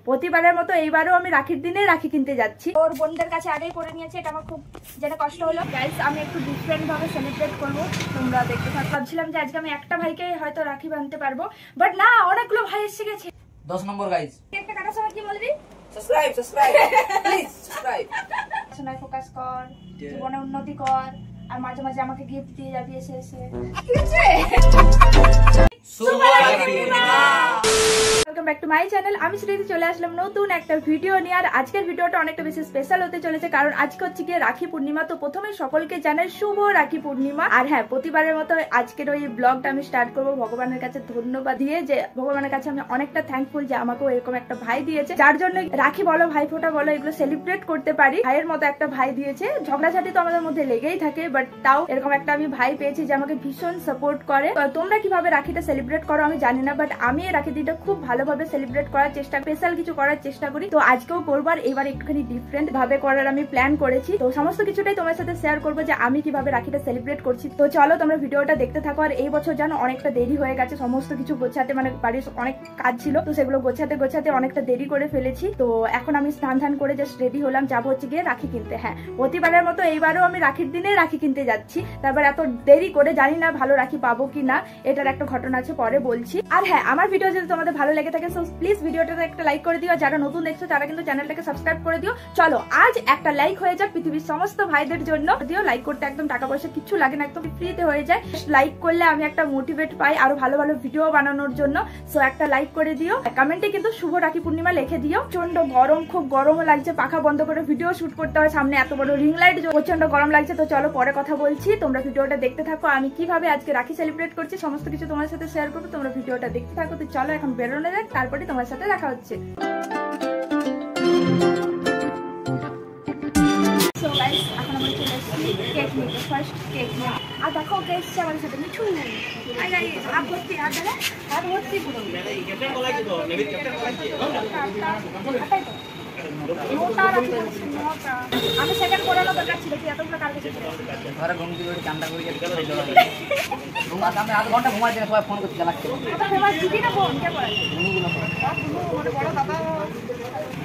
প্রতিবারের মতো এইবারও আমি রাখির দিনে রাখি কিনতে যাচ্ছি। ওর বোনদের কাছে আগেই করে নিয়েছি, এটা আমার খুব যেটা কষ্ট হলো। গাইস আমি একটু ডিফারেন্ট ভাবে সেলিব্রেট করবো, তোমরা দেখতে থাকো। ভাবছিলাম যে আজকে আমি একটা ভাইকে হয়তো রাখি বাঁধতে পারবো, বাট না, অনেকগুলো ভাই এসে গেছে। 10 নম্বর গাইস, একটা কাটার সময় কি বলবি? Subscribe please subscribe. শোনায় ফোকাস কর, জীবনে উন্নতি কর, আর মাঝে মাঝে আমাকে গিফট দিয়ে যাবি এসে এসে, ঠিক আছে? Welcome back to my channel. আমি শ্রীতি চলে আসলাম নতুন একটা ভিডিও নিয়ে। আর আজকের ভিডিওটা অনেকটা বেশি স্পেশাল হতে চলেছে, কারণ আজকে হচ্ছে গিয়ে রাখি পূর্ণিমা। তো প্রথমে সকলকে জানাই শুভ রাখি পূর্ণিমা। আর হ্যাঁ, প্রতিবারের মতো আজকের ওই ব্লগটা আমি স্টার্ট করবো ভগবানের কাছে ধন্যবাদ দিয়ে, যে ভগবানের কাছে আমি অনেকটা থ্যাঙ্কফুল যে আমাকেও এরকম একটা ভাই দিয়েছে, যার জন্য রাখি বলো, ভাই ফোঁটা বলো, এগুলো সেলিব্রেট করতে পারি। ভাইয়ের মতো একটা ভাই দিয়েছে। ঝগড়াঝাটি তো আমাদের মধ্যে লেগেই থাকে, বাট তাও এরকম একটা আমি ভাই পেয়েছি যে আমাকে ভীষণ সাপোর্ট করে। তোমরা কিভাবে রাখিটা সেলিব্রেট করো আমি জানি না, বাট আমি এই রাখি দিনটা খুব ভালোভাবে সেলিব্রেট করার চেষ্টা, স্পেশাল কিছু করার চেষ্টা করি। তো আজকেও করবো, আর এবার একটুখানি ডিফারেন্ট ভাবে করার আমি প্ল্যান করেছি। তো সমস্ত কিছুটাই তোমার সাথে শেয়ার করবো যে আমি কিভাবে রাখিটা সেলিব্রেট করছি। তো চলো তোমরা ভিডিওটা দেখতে থাকো। আর এই বছর জানো অনেকটা দেরি হয়ে গেছে সমস্ত কিছু গোছাতে, মানে বাড়ির অনেক কাজ ছিল, তো সেগুলো গোছাতে গোছাতে অনেকটা দেরি করে ফেলেছি। তো এখন আমি স্নান ধান করে জাস্ট রেডি হলাম, যাবো হচ্ছে গিয়ে রাখি কিনতে। হ্যাঁ, প্রতিবারের মতো এইবারও আমি রাখির দিনে রাখি কিনতে যাচ্ছি। তারপর এত দেরি করে জানি না ভালো রাখি পাবো কি না, এটার একটা ঘটনা আছে, পরে বলছি। আর হ্যাঁ, আমার ভিডিও যদি তোমাদের ভালো লেগে থাকে, সো প্লিজ ভিডিওটাতে একটা লাইক করে দিও। যারা নতুন দেখছো তারা কিন্তু চ্যানেলটাকে সাবস্ক্রাইব করে দিও। চলো আজ একটা লাইক হয়ে যাক পৃথিবীর সমস্ত ভাইদের জন্য। দিও, লাইক করতে একদম টাকা পয়সা কিছু লাগে না, একদম ফ্রিতে হয়ে যায়। লাইক করলে আমি একটা মোটিভেট পাই আরো ভালো ভালো ভিডিও বানানোর জন্য। সো একটা লাইক করে দিও, কমেন্টে কিন্তু শুভ রাখি পূর্ণিমা লিখে দিও। প্রচন্ড গরম, খুব গরম লাগছে, পাখা বন্ধ করে ভিডিও শুট করতে হয়, সামনে এত বড় রিং লাইট, প্রচন্ড গরম লাগছে। তো চলো পরে কথা বলছি, তোমরা ভিডিওটা দেখতে থাকো। আমি কিভাবে আজকে রাখি সেলিব্রেট করছি সমস্ত কিছু তোমার সাথে শেয়ার করবো, তোমরা ভিডিওটা দেখতে থাকো। তো চলো এখন বেরোনো যাক, তারপরে তোমার সাথে দেখা হচ্ছে। সো গাইস, এখন আমরা চলে এসেছি কেক নিতে, ফার্স্ট কেক নিয়ে। আর দেখো কে এসছে আমাদের সাথে, মিঠু। আর গাইস হাত ভর্তি, হাত ধরে হাত ভর্তি পুরো। আমি সেকেন্ড করানো দরকার ছিল, তুই এতগুলো কার কাছে ঘরে ঘুম দিয়ে চান্দা করে ঘুমাতে আমি আধ ঘন্টা ঘুমাই দিলে সবাই ফোন করতে চালাচ্ছে।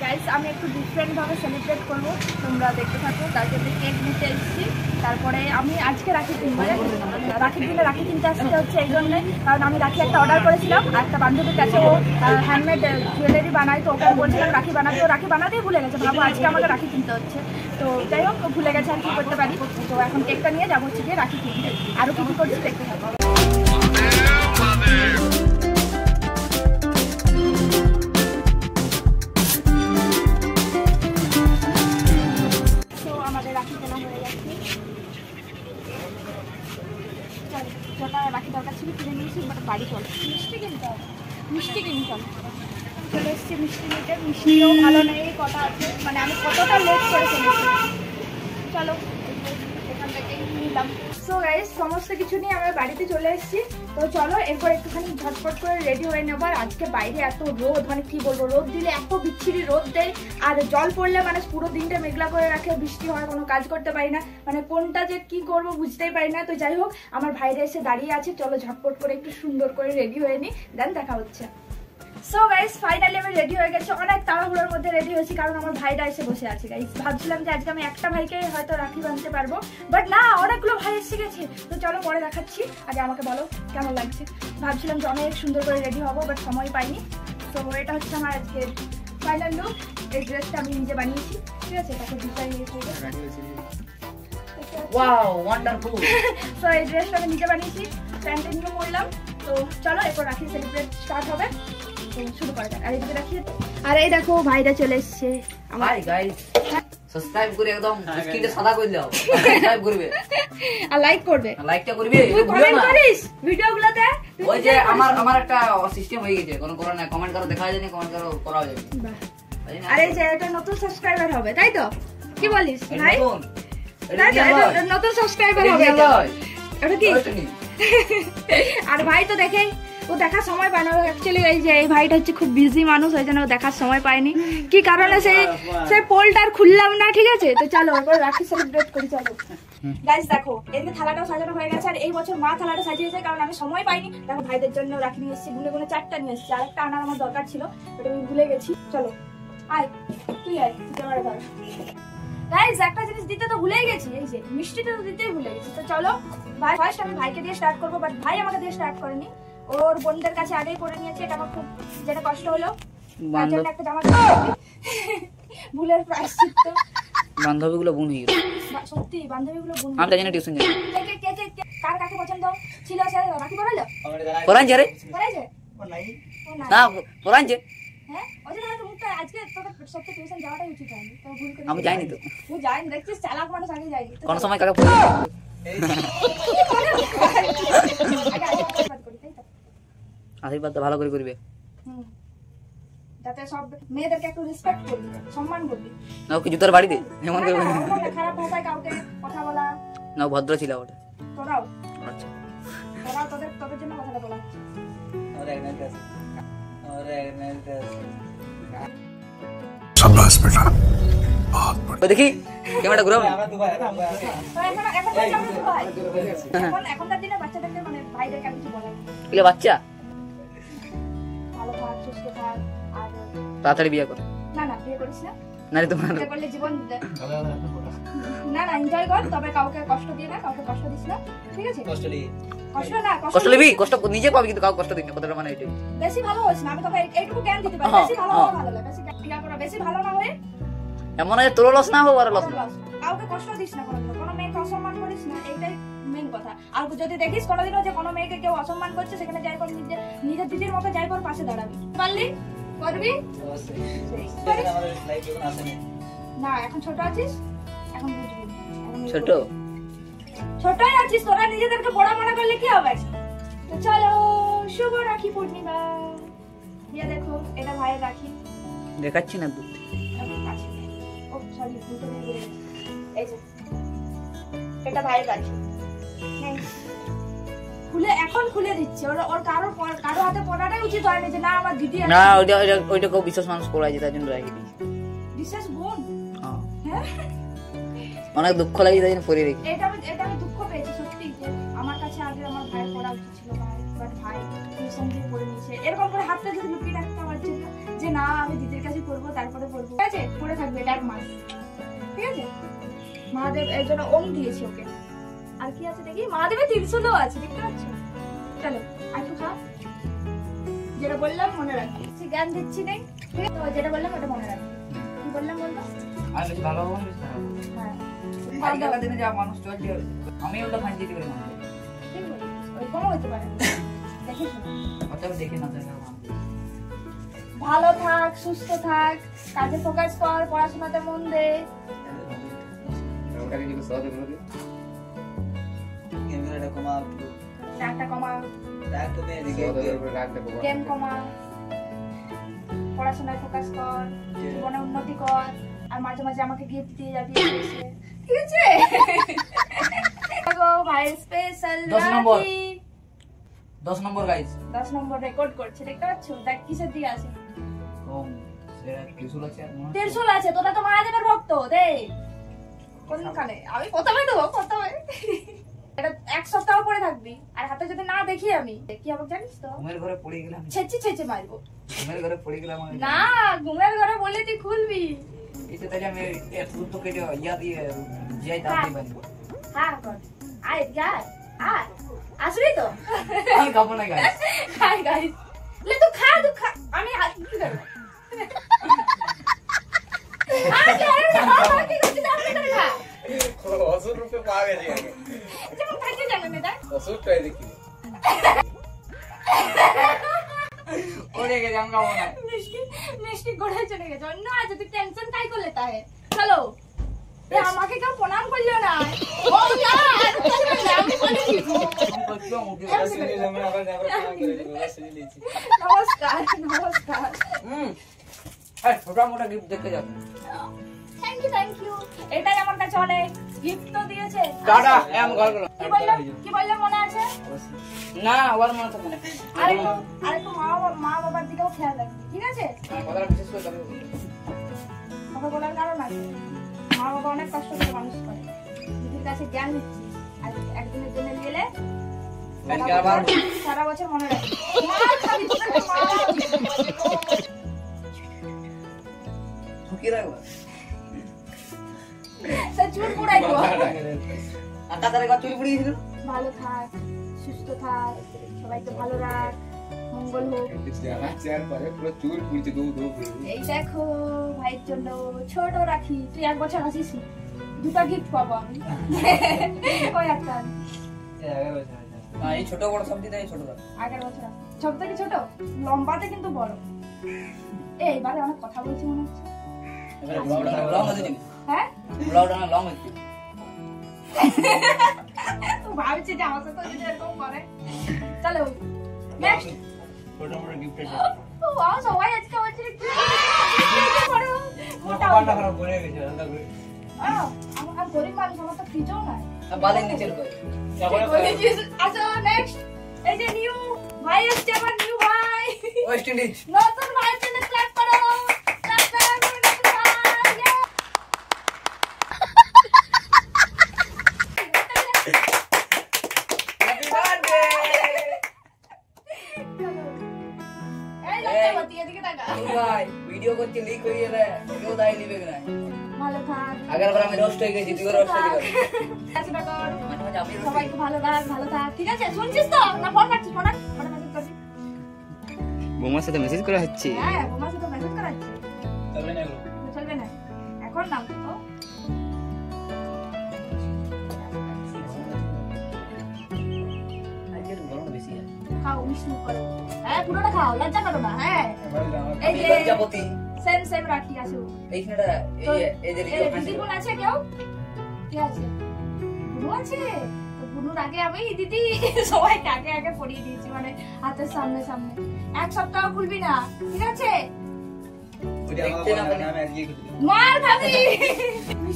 গাইস আমি একটু ডিফারেন্ট ভাবে সেলিব্রেট করবো, তোমরা দেখতে থাকো। তার জন্য কেক নিতে এসেছি। তারপরে আমি আজকে রাখি কিনবো, রাখির দিনে রাখি কিনতে আসতে হচ্ছে এই জন্যে, কারণ আমি রাখি একটা অর্ডার করেছিলাম আর একটা বান্ধবীর কাছে, ও হ্যান্ডমেড জুয়েলারি বানায়। তো ওকে বলছিলাম রাখি বানাতে, ও রাখি বানাতেই ভুলে গেছে। ভাবো আজকে আমাকে রাখি কিনতে হচ্ছে। তো যাই হোক, ভুলে গেছে, আর কি করতে পারি। তো এখন কেকটা নিয়ে যাবো হচ্ছে গিয়ে রাখি কিনতে। আরো কি কি করছি দেখতে থাকো। রাখি কেনা হয়ে যাচ্ছে, যটা রাখি দরকার ছিল কিনে নিয়েছি, বাট বাড়ি চল মিষ্টি কিনতে হবে, মিষ্টি কিনে চল। চলে এসছি মিষ্টি নিতে, মিষ্টিও ভালো নেই, কটা আছে, মানে আমি কতটা লেট করে চলেছি। চলো এখান থেকেই নিলাম। সো গাইস সমস্ত কিছু নিয়ে আমরা বাড়িতে চলে এসেছি। তো চলো এরপর একটুখানি ঝটপট করে রেডি হয়ে নেবো। আর আজকে বাইরে এত রোদ, মানে কি বলবো, রোদ দিলে এত বিচ্ছিরি রোদ দেয়, আর জল পড়লে মানে পুরো দিনটা মেঘলা করে রাখে, বৃষ্টি হয়, কোনো কাজ করতে পারি না, মানে কোনটা যে কি করবো বুঝতেই পারি না। তো যাই হোক, আমার ভাইরা এসে দাঁড়িয়ে আছে, চলো ঝটপট করে একটু সুন্দর করে রেডি হয়ে নিই, দেন দেখা হচ্ছে। সো গাইস ফাইনালি আমি রেডি হয়ে গেছি, অনেক তাড়াহুড়োর মধ্যে রেডি হয়েছি, কারণ আমার ভাইরা এসে বসে আছে। গাইস ভাবছিলাম যে আজকে আমি একটা ভাইকে হয়তো রাখি বাঁধতে পারবো, বাট না, অনেকগুলো ভাই এসে গেছে। তো চলো পরে দেখাচ্ছি, আগে আমাকে বলো কেমন লাগছে। ভাবছিলাম যে অনেক সুন্দর করে রেডি হবো, বাট সময় পাইনি। তো এটা হচ্ছে আমার আজকে ফাইনাল লুক। এই ড্রেসটা আমি নিজে বানিয়েছি, ঠিক আছে, তাকে ডিজাইন ওয়াও ওয়ান্ডারফুল। সো এই ড্রেসটা আমি নিজে বানিয়েছি, প্যান্টটা নিয়ে পরলাম। তো চলো এরপর রাখি সেলিব্রেট স্টার্ট হবে, শুরু করা যাক। আর এদিকে রাখি, আর এই দেখো ভাইরা চলে এসছে। হাই গাইস, সাবস্ক্রাইব করে একদম স্ক্রিনটা সাদা করে দাও, সাবস্ক্রাইব করবে আর লাইক করবে, লাইকটা করবে, তুই কমেন্ট করিস ভিডিওগুলোতে। ওই যে আমার একটা সিস্টেম হয়ে গেছে, কোন করো না, কমেন্ট করো দেখা যায় না, কমেন্ট করো করা যায় না। আরে যে এটা নতুন সাবস্ক্রাইবার হবে, তাই তো? কি বলিস ভাই? নতুন সাবস্ক্রাইবার হবে এটা কি? আর ভাই তো দেখে, ও দেখার সময় পায় না। অ্যাকচুয়ালি এই যে এই ভাইটা হচ্ছে খুব বিজি মানুষ, ওই জন্য ও দেখার সময় পায়নি। কি কারণে সেই পোলটা আর খুললাম না, ঠিক আছে? তো চলো এবার রাখি সেলিব্রেট করি, চলো। গাইস দেখো এদিকে থালাটাও সাজানো হয়ে গেছে, আর এই বছর মা থালাটা সাজিয়েছে, কারণ আমি সময় পাইনি। দেখো ভাইদের জন্য রাখি নিয়ে এসেছি, গুনে গুনে 4টা নিয়ে এসেছি, আর একটা আনার আমার দরকার ছিল, ওটা আমি ভুলে গেছি। চলো আয় তুই আয় ক্যামেরা ধর। গাইস একটা জিনিস দিতে তো ভুলেই গেছি, এই যে মিষ্টিটা তো দিতেই ভুলে গেছি। তো চলো ভাই, ফার্স্ট আমি ভাইকে দিয়ে স্টার্ট করবো, বাট ভাই আমাকে দিয়ে স্টার্ট করেনি, ওর বোনদের কাছে আগেই করে নিয়েছে। এটা আমার খুব যেটা কষ্ট হলো, তার জন্য একটা জামা ভুলের প্রায়শ্চিত্ত। বান্ধবীগুলো বোন হয়ে গেল, সত্যি বান্ধবীগুলো বোন। আমি তাই জন্য টিউশন যাই। কার কাকে পছন্দ ছিল সে রাখি পড়ালো? পড়াইছে রে পড়াইছে? না পড়াইছে, হ্যাঁ ওই জন্য হয়তো মুখটা আজকে তোকে সত্যি টিউশন যাওয়াটাই উচিত হয়নি, তো ভুল করে। আমি যাইনি তো, তুই যাইনি, দেখছিস চালাক মানুষ আগে যাইনি। কোন সময় কাকে পড়ি আশীর্বাদ তো ভালো করে করবে, যাতে সব মেয়েদেরকে একটু রেসপেক্ট করবি, সম্মান করবি। না কি জুতার বাড়িতে এমন করে খারাপ ভাষায় কাউকে কথা বলা। না ভদ্র ছিল ওটা। তোরাও আচ্ছা তোরাও তোদের জন্য কথাটা বলা হচ্ছে। शाबाश बेटा ওই দেখি ক্যামেরাটা ঘুরাও। এখনকার দিনে বাচ্চাদেরকে মানে ভাইদেরকে আর কিছু বলে না। এগুলো বাচ্চা ভালো থাক, সুস্থ থাক, আর তাড়াতাড়ি বিয়ে কর। না না বিয়ে করিস না, না রে তোমার বিয়ে করলে জীবন না না এনজয় কর, তবে কাউকে কষ্ট দিয়ে না, কাউকে কষ্ট দিস না, ঠিক আছে? কষ্ট না, কষ্ট নিবি, কষ্ট নিজে পাবি কিন্তু কাউকে কষ্ট দিবি না, কথাটা মানে এটাই। বেশি ভালো হোস না, আমি তোকে এইটুকু জ্ঞান দিতে পারি। বেশি ভালো হওয়া ভালো লাগে, বেশি জ্ঞান করা, বেশি ভালো না হয়ে এমন আছে তোর লস না হোক আর লস না। কাউকে কষ্ট দিস না, কোনো মেয়েকে অসম্মান করিস না, এইটাই মেন কথা। আর যদি দেখিস কোনোদিনও যে কোনো মেয়েকে কেউ অসম্মান করছে, সেখানে যাই কর নিজের দিদির মতো যাই কর, পাশে দাঁড়াবি। পারলি? করবি? না এখন ছোট আছিস, এখন বুঝবি। ছোট ছোটই আছিস, তোরা নিজেদেরকে বড় মনে করলে কি হবে? তো চলো শুভ রাখি পূর্ণিমা। দিয়ে দেখো এটা ভাইয়ের রাখি, দেখাচ্ছি না দুধ। ও সরি ভুলটা নিয়ে বলে গেছি। এই যে এটা ভাইয়ের রাখি, খুলে এখন খুলে দিচ্ছি। ওর কারো হাতে পড়াটাই উচিত হয়নি যে না আমার দিদি না, ওইটা কেউ বিশেষ মানুষ করাইছে তাই জন্য রাখি দিয়েছি। বিশেষ বোন, হ্যাঁ অনেক দুঃখ লাগে তাই জন্য পরে রেখি। এটা আমি দুঃখ পেয়েছি সত্যি, যে আমার কাছে আগে আমার ভাইয়ের পড়া উচিত ছিল, বাট ভাই টিউশন দিয়ে পড়ে নিয়েছে। এরকম করে হাতটা যদি লুকিয়ে রাখতে আমার জন্য যে না আমি দিদির কাছে পড়বো, তারপরে পড়বো, ঠিক আছে? পড়ে থাকবে এটা 1 মাস, ঠিক আছে? মহাদেব এর জন্য ওম দিয়েছে ওকে। আর কি আছে দেখি, মহাদেবের ত্রিশূলও আছে, দেখতে পাচ্ছ? চলো একটু খা, যেটা বললাম মনে রাখবি, জ্ঞান দিচ্ছি নেই, ঠিক আছে? তো যেটা বললাম ওটা মনে রাখবি। কি বললাম বলতো? আমি বেশি ভালো হবো, বেশি খারাপ হবো। হ্যাঁ আজকালকার দিনে যা মানুষ চলছে, আমি ওটা ফাঁকি দিতে পারি মানুষ। ঠিক বলিস, ওইরকমও হতে পারে, দেখিস না? অতএব দেখে না দেখা ভালো থাক, সুস্থ থাক, কাজে ফোকাস কর, পড়াশোনাতে মন দে। রাগটা কমা, গেম কমা, পড়াশোনায় ফোকাস কর, জীবনে উন্নতি কর, আর মাঝে মাঝে আমাকে গিফট দিয়ে যাবি, ঠিক আছে? ভাই স্পেশাল 10 নম্বর 10 নম্বর গাইস, 10 নম্বর রেকর্ড করছে, দেখতে পাচ্ছ? দেখ কিসের দিয়ে আছে, ত্রিশূল আছে। তোরা তো মহাদেবের ভক্ত, দে কোনখানে? আমি প্রথমে দেবো, প্রথমে। এটা 1 সপ্তাহ পরে থাকবি, আর হাতে যদি না দেখি আমি কি হবে জানিস তো? ঘুমের ঘরে পড়ে গেলাম, ছেঁচে মারবো। ঘুমের ঘরে পড়ে গেলাম না, ঘুমের ঘরে বলে তুই খুলবি। এটা তাই আমি এত তো কেটে ইয়া দিয়ে যাই তাড়াতাড়ি বানবো। হ্যাঁ কর, আয় গায়, আয় আসবি তো? আমি খাবো না গাইস। হাই গাইস, লে তুই খা, আমি কি করব? আরে আরে কি করছিস? আপনি তো খা। অসুর রূপে পাওয়া গেছে আগে। যেমন খাইতে জানেন না, অসুরটাই দেখি। ওরে গেছে আমি খাবো না। মিষ্টি গড়ায় চলে গেছে। না আজ তুই টেনশন কাই করলে তাই? চলো এ আমাকে কেউ প্রণাম করলো না। ও না আমি বলে দিছি। নমস্কার নমস্কার। এই ছোটা মোটা গিফট দেখতে যাবে। Thank you. এটাই আমার কাছে অনেক। গিফট তো দিয়েছে। টাটা এম ঘর গেল। কি বললাম মনে আছে? না ওর মনে থাকে না। আরেকটু মা বাবার দিকেও খেয়াল রাখবি, ঠিক আছে? কথাটা বিশেষ করে তবে কথা বলার কারণ আছে। মা বাবা অনেক কষ্ট করে মানুষ করে, দিদির কাছে জ্ঞান দিচ্ছি, আর একদিনের জন্য গেলে সারা বছর মনে রাখবি। ঢুকিয়ে রাখবো সে চুল পুড়াই দেবো। আর তাদের একবার চুল পুড়িয়ে দিল ভালো থাক, সুস্থ থাক, সবাইকে ভালো রাখ, মঙ্গল হোক। পুরো চুল পুড়ছে দৌ দৌ এই দেখো ভাইয়ের জন্য ছোট রাখি। তুই 1 বছর আসিস নি, 2টা গিফট পাবো আমি। ওই একটা এই ছোট বড় সব দিতে ছোট 11 বছর আসিস। ছোট থেকে ছোট, লম্বাতে কিন্তু বড়। এইবারে অনেক কথা বলছি মনে হচ্ছে। লং হচ্ছে নাকি হ্যাঁ ব্লাউজ না লং হচ্ছে ভাবছি যে আমার সাথে যদি এরকম করে। চলো নেক্সট। ছোট বড় গিফট ওয়াও, সবাই আজকে বলছে কি করো মোটা পাটা খারাপ করে গেছে আমার গরিব মানুষ, আমার তো ফ্রিজও নাই। বালের নিচে লুকাই আচ্ছা নেক্সট, এই যে নিউ ভাই এসছে, আমার নিউ ভাই, ওয়েস্ট ইন্ডিজ নতুন ভাইয়ের জন্য ক্লাস করো। ক্লাস করো নতুন ভাই। হ্যাপি বার্থডে এই লজ্জা মতি, এদিকে তাকা। ভাই ভিডিও করতে লিক হয়ে গেলে কেউ দায় নিবে না ভালো থাক, আগের বার আমি রোস্ট হয়ে গেছি তুই রোস্ট হয়ে গেলি আশীর্বাদ কর। মানে মানে আমি সবাইকে ভালো রাখ, ভালো থাক, ঠিক আছে? শুনছিস তো না? ফোন রাখছিস? ফোন মেসেজ করছিস? বোমার সাথে মেসেজ করা হচ্ছে হ্যাঁ, বোমার সাথে মেসেজ করাচ্ছি। তবে না চলবে না এখন না তো। আজকে গরম বেশি আছে খাও, মিষ্টি করো। হ্যাঁ, পুরোটা খাও, লজ্জা করো না। হ্যাঁ, এই যে লজ্জাপতি সেম রাখি আছে। এইখানটা এই যে দিদি বোন আছে কেউ? কে আছে? বুনু আছে? তো বুনুর আগে আমি দিদি সবাইকে আগে পরিয়ে দিয়েছি, মানে হাতের সামনে। 1 সপ্তাহ ভুলবি না, ঠিক আছে? দেখতে না পারি মার খাবি।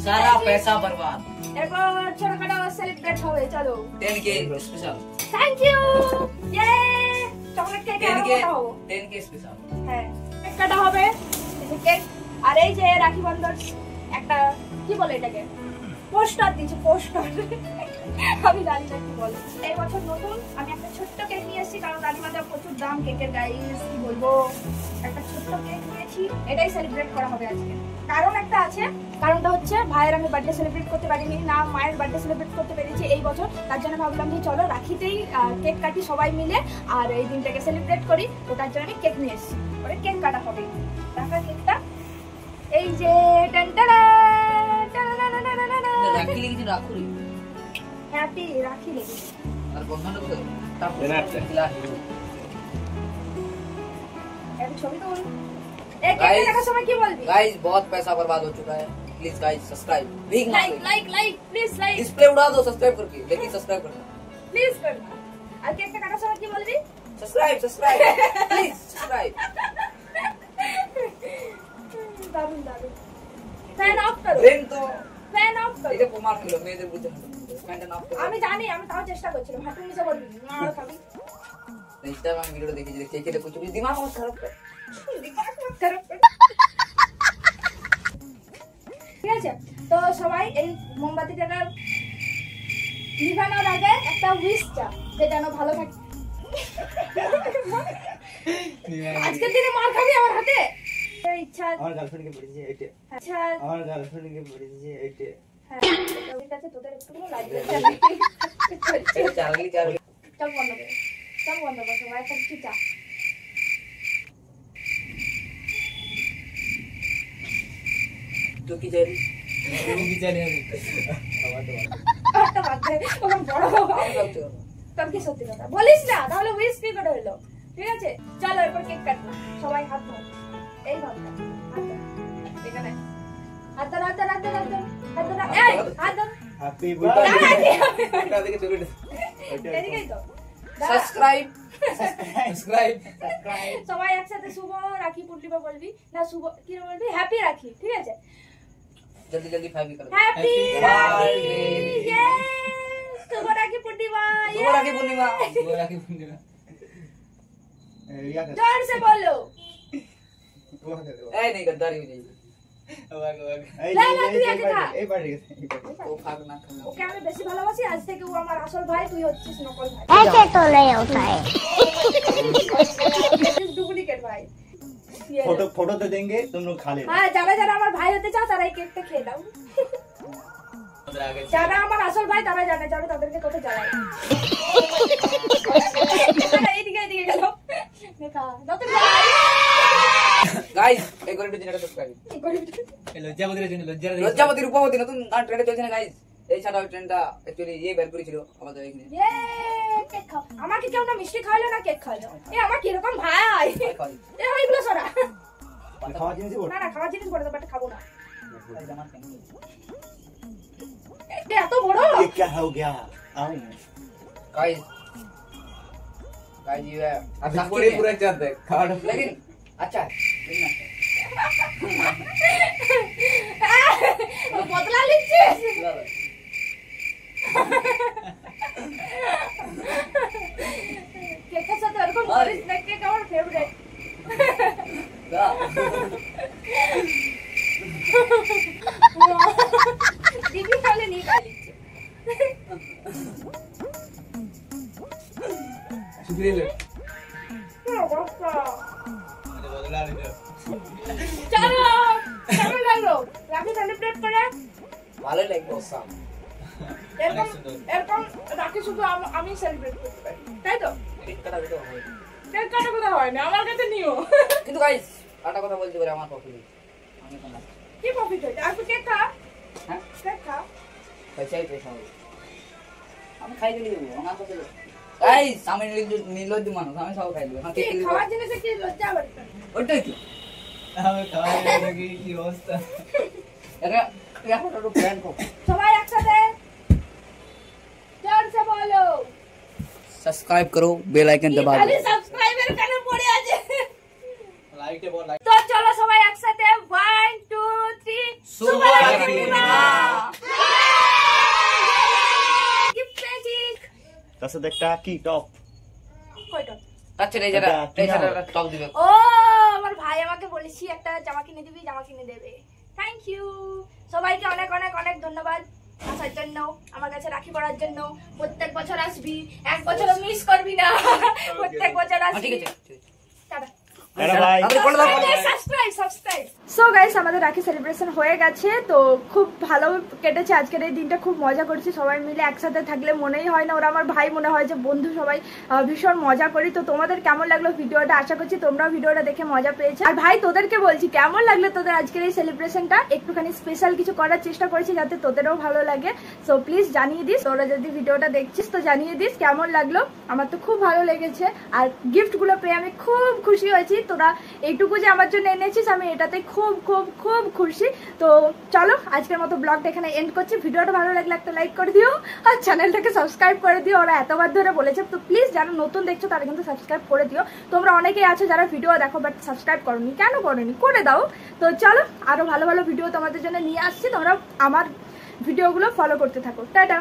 सारा पैसा बर्बाद এরপর ছোটখাটো সেলিব্রেট হবে, চলো। 10k special thank you. ইয়ে, চকলেট কেক খাবো। 10k স্পেশাল হ্যাঁ, কেক কাটা হবে। এই যে কেক, আর এই যে রাখি বন্ধন একটা কি বলে এটাকে, পোস্টার দিয়েছে, পোস্টার। আমি জানি না কি বলে। এই বছর নতুন আমি একটা ছোট্ট কেক নিয়ে এসেছি, কারণ রানীমাদার প্রচুর দাম কেকের, গাইস কি বলবো। একটা ছোট্ট কেক নিয়েছি, এটাই সেলিব্রেট করা হবে আজকে। কারণ একটা আছে, কারণটা হচ্ছে ভাইয়ের আমি বার্থডে সেলিব্রেট করতে পারিনি, না মায়ের বার্থডে সেলিব্রেট করতে পেরেছি এই বছর। তার জন্য ভাবলাম যে চলো রাখিতেই কেক কাটি সবাই মিলে, আর এই দিনটাকে সেলিব্রেট করি। তো তার জন্য আমি কেক নিয়ে এসেছি, পরে কেক কাটা হবে। দেখা কেকটা এই যে রাখি লিখেছি রাখুরি হ্যাপি রাখি লেগেছে। আর বন্ধন তো তারপর একটা ছবি তো বলুন। এই কেক কাটার সময় কি বলবি? गाइस बहुत पैसा बर्बाद हो चुका है प्लीज गाइस सब्सक्राइब भीख लाइक प्लीज लाइक डिस्प्ले उड़ा दो सब्सक्राइब करके लेकिन सब्सक्राइब करना प्लीज करना। আর কেকটা কাটার সময় কি বলবি? सब्सक्राइब प्लीज सब्सक्राइब দারুন ফ্যান অফ করো, ब्रेन तो ফ্যান অফ করো। এটা প্রমাণ হলো মেয়েদের বুঝতে ফ্যান অফ করো আমি জানি, আমি তাও চেষ্টা করছিলাম। হাঁটু নিচে বলবি মার খাবি। इंस्टाग्राम वीडियो देखी जे केके कुछ भी दिमाग मत खराब कर ঠিক আছে? তো সবাই এই মোমবাতিটাকে নিভানোর আগে একটা উইশ চা, যে যেন ভালো থাকে। আজকের দিনে মার খাবি আমার হাতে। ইচ্ছা আমার গার্লফ্রেন্ডকে পড়েছে এইটা আচ্ছা, আমার গার্লফ্রেন্ডকে পড়েছে এইটা হ্যাঁ ঠিক আছে, তোদের একটু লাগবে। চার্লি চল বন্ধ করে, সবাই একটা কিছু চা। तो की जारी একটা বাদ দে, ওরকম বড় তোর কি সত্যি কথা বলিস না, তাহলে উইশ কি করে হলো? ঠিক আছে, চলো এরপর কেক কাটবো। সবাই হাত ধর, এই ভাব এখানে হাত ধর, হ্যাপি এদিকেই তো। सब्सक्राइब সবাই একসাথে শুভ রাখি পূর্ণিমা বলবি না, শুভ কি বলবি? হ্যাপি রাখি, ঠিক আছে? जल्दी 5 कर হ্যাপি রাখি, ইয়েস, শুভ রাখি পূর্ণিমা, शुभ राखी पूर्णिमा जोर से बोलो। ए नहीं गद्दारी हो जाएगी লা তুই আগে খা। वो खाग ना खाना ওকে আমি বেশি ভালোবাসি, আজ থেকে ও আমার আসল ভাই, তুই হচ্ছিস নকল ভাই। ऐसे तो नहीं होता है। ডুপ্লিকেট ভাই। फोटो फोटो तो देंगे तुम लोग खा लेना। হ্যাঁ যারা যারা আমার ভাই হতে চাও তারা এই কেকটা খেয়ে দাও। যারা আমার আসল ভাই তারা জানে, চলো তাদেরকে কত জানাই। এইদিকে এইদিকে গেল দেখা যত গাইস এই গরিবদের জন্য একটা সাবস্ক্রাইব। লজ্জাবতী রূপবতী নতুন গান ট্রেন্ডে চলছে না গাইস। এই ছাড়া ট্রেন্ডটা অ্যাকচুয়ালি এই বের করেছিল আমাদের এখানে। কেক খাও। আমাকে কেউ না মিষ্টি খাওয়ালো না কেক খাওয়ালো। এ আমার কিরকম ভাই। এ এইগুলো সরা। खावा जिनिस बोल। না না খাওয়া জিনিস বড় বাট খাবো না। এ এত বড়। ये क्या हो गया? आओ गाइस गाइस ये अच्छा पूरा चाहते हैं खाना लेकिन अच्छा है বদলা লিখছিস। কেকের সাথে এরকম মরিচ না কেক আমার ফেভারিট। দিদি খালে নিয়ে খালিছে। शुक्रिया চলো কেমন লাগলো রাখি সেলিব্রেট করে? ভালো লাগলো সাম এরকম এরকম রাখি শুধু আমি সেলিব্রেট করতে পারি, তাই তো? কেক কাটা ভিডিও হয় কেক কাটা কথা হয় না, আমার কাছে নিও। কিন্তু গাইস একটা কথা বলতে পারি আমার পক্ষে আমি তো না কি প্রফিট হয়েছে? আর তুই কেক খা। হ্যাঁ কেক খা। পয়সাই পয়সা হবে আমি খাই দিলি দেবো আমার কাছে গাইস আমি নির্লজ্জ মানুষ আমি সব খাই দেবো হ্যাঁ কেক দিবো খাওয়ার জিনিসে কি লজ্জা আবার? ওইটাই তো हमें खावा लगी की अवस्था। এটা এখন একটু প্ল্যান করো সবাই একসাথে জোর সে বলো। सब्सक्राइब करो बेल आइकन दबा খালি दो সাবস্ক্রাইবের কানে পড়ে আছে। लाइक है बहुत लाइक। তো চলো সবাই একসাথে 1 2 3 শুভ রাখি পূর্ণিমা গিফট ম্যাজিক তার সাথে একটা কি টপ। কয়টা? আচ্ছা এই যারা এই যারা টপ দিবে ও আমার ভাই আমাকে বলেছি একটা জামা কিনে দিবি, জামা কিনে দেবে। থ্যাংক ইউ সবাইকে অনেক অনেক অনেক ধন্যবাদ আসার জন্য, আমার কাছে রাখি পড়ার জন্য। প্রত্যেক বছর আসবি, এক বছরও মিস করবি না। প্রত্যেক বছর আসবি। ঠিক আছে টাটা। अरे भाई সাবস্ক্রাইব। সো গাইস আমাদের রাখি সেলিব্রেশন হয়ে গেছে, তো খুব ভালো কেটেছে আজকের এই দিনটা, খুব মজা করছি সবাই মিলে একসাথে থাকলে মনেই হয় না ওরা আমার ভাই, মনে হয় যে বন্ধু। সবাই ভীষণ মজা করি। তো তোমাদের কেমন লাগলো ভিডিওটা? আশা করছি তোমরাও ভিডিওটা দেখে মজা পেয়েছো। আর ভাই তোদেরকে বলছি কেমন লাগলো তোদের আজকের এই সেলিব্রেশনটা? একটুখানি স্পেশাল কিছু করার চেষ্টা করেছি যাতে তোদেরও ভালো লাগে। সো প্লিজ জানিয়ে দিস, তোরা যদি ভিডিওটা দেখছিস তো জানিয়ে দিস কেমন লাগলো। আমার তো খুব ভালো লেগেছে, আর গিফটগুলো পেয়ে আমি খুব খুশি হয়েছি। তোরা এইটুকু যে আমার জন্য এনেছিস আমি এটাতে খুব খুব খুব খুশি। তো চলো আজকের মতো ব্লগটা এখানে এন্ড করছি। ভিডিওটা ভালো লাগলে একটা লাইক করে দিও, আর চ্যানেলটাকে সাবস্ক্রাইব করে দিও। ওরা এতবার ধরে বলেছে, তো প্লিজ যারা নতুন দেখছো তারা কিন্তু সাবস্ক্রাইব করে দিও। তোমরা অনেকেই আছো যারা ভিডিও দেখো বাট সাবস্ক্রাইব করোনি, কেন করোনি? করে দাও। তো চলো আরো ভালো ভালো ভিডিও তোমাদের জন্য নিয়ে আসছি, তোমরা আমার ভিডিওগুলো ফলো করতে থাকো। টাটা।